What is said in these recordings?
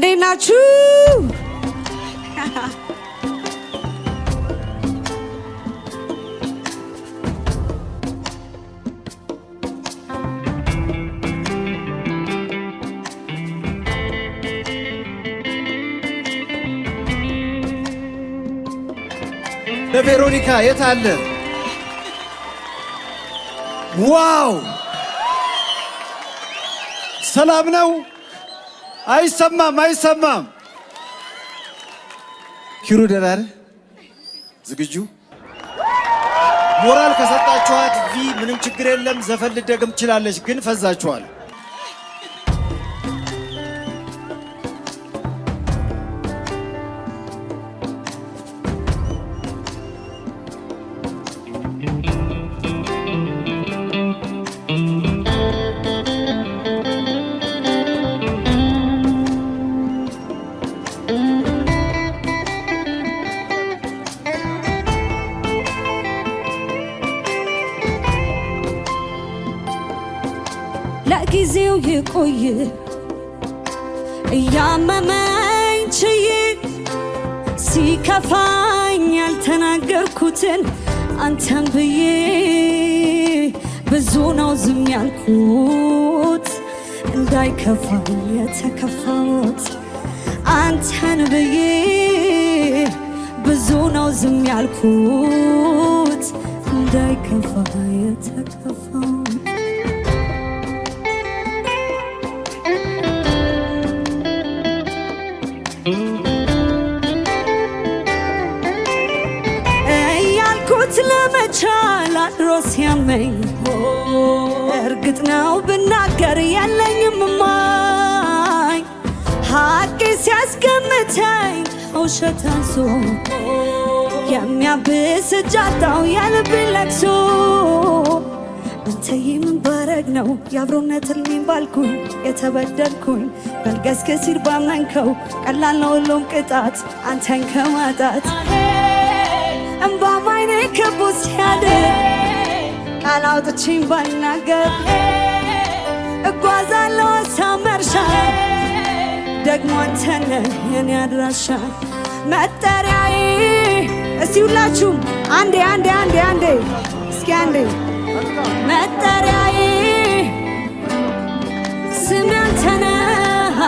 እንዴት ናችሁ? ለቬሮኒካ የት አለ? ዋው ሰላም ነው? አይሰማም። ኪሩ ደህና ነህ? ዝግጁ? ሞራል ከሰጣችኋት ምንም ችግር የለም። ዘፈን ልደግም ትችላለች፣ ግን ፈዛችኋል። ለጊዜው ይቆይ እያመመኝ ችዬ ሲከፋኝ ያልተናገርኩትን አንተን ብዬ ብዙ ነው ዝም ያልኩት እንዳይከፋኝ የተከፋሁት አንተን ብዬ ብዙ ነው ዝም ያልኩት እንዳይከፋኝ የተከፋሁት እያልኩት ለመቻል አድሮ ሲያመኝ እርግጥ ነው ብናገር የለኝም ማኝ ሀቄ ሲያስገምተኝ ውሸት አንሶ የሚያብስ እጃጣው የልብ ለቅሶ አንተዬ ምን ባረግ ነው የአብሮነት ልሜን ባልኩኝ የተበደልኩኝ በልገስገስ ባመንከው ቀላል ነው ሁሉም ቅጣት አንተን ከማጣት እምባ ማይኔ ከቡስ ያድር ቃል አውጥቼኝ ባልናገር እጓዛለሁ ሳመርሻ ደግሞ አንተነ የኔ አድራሻ መጠሪያዬ እስቲ ሁላችሁም አንዴ እስኪ አንዴ መጠሪያዬ ስሜ አንተነ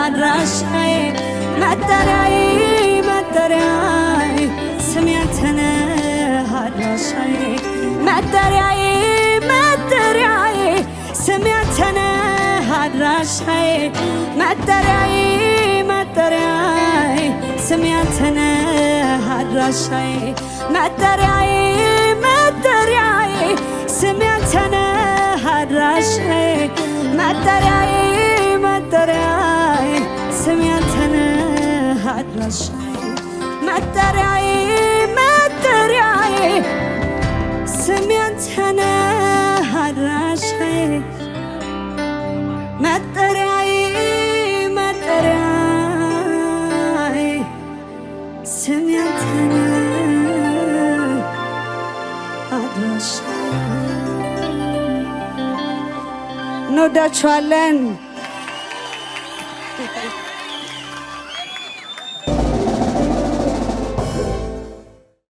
አድራሻዬ መጠሪያዬ ስሜ አንተነ አድራሻዬ መጠሪያዬ ስሜ አንተነ አድራሻዬ መጠሪያዬ ስሜ አንተነ አድራሻዬ መጠሪያዬ ስሜ አንተነ አድራሻዬ መጠሪያዬ ስሜ አንተነ አድራሻዬ መጠሪያዬ ስሜ አንተነ አድራሻዬ መጠሪያዬ ስሜ አንተነ አድራሻዬ። እንወዳችኋለን።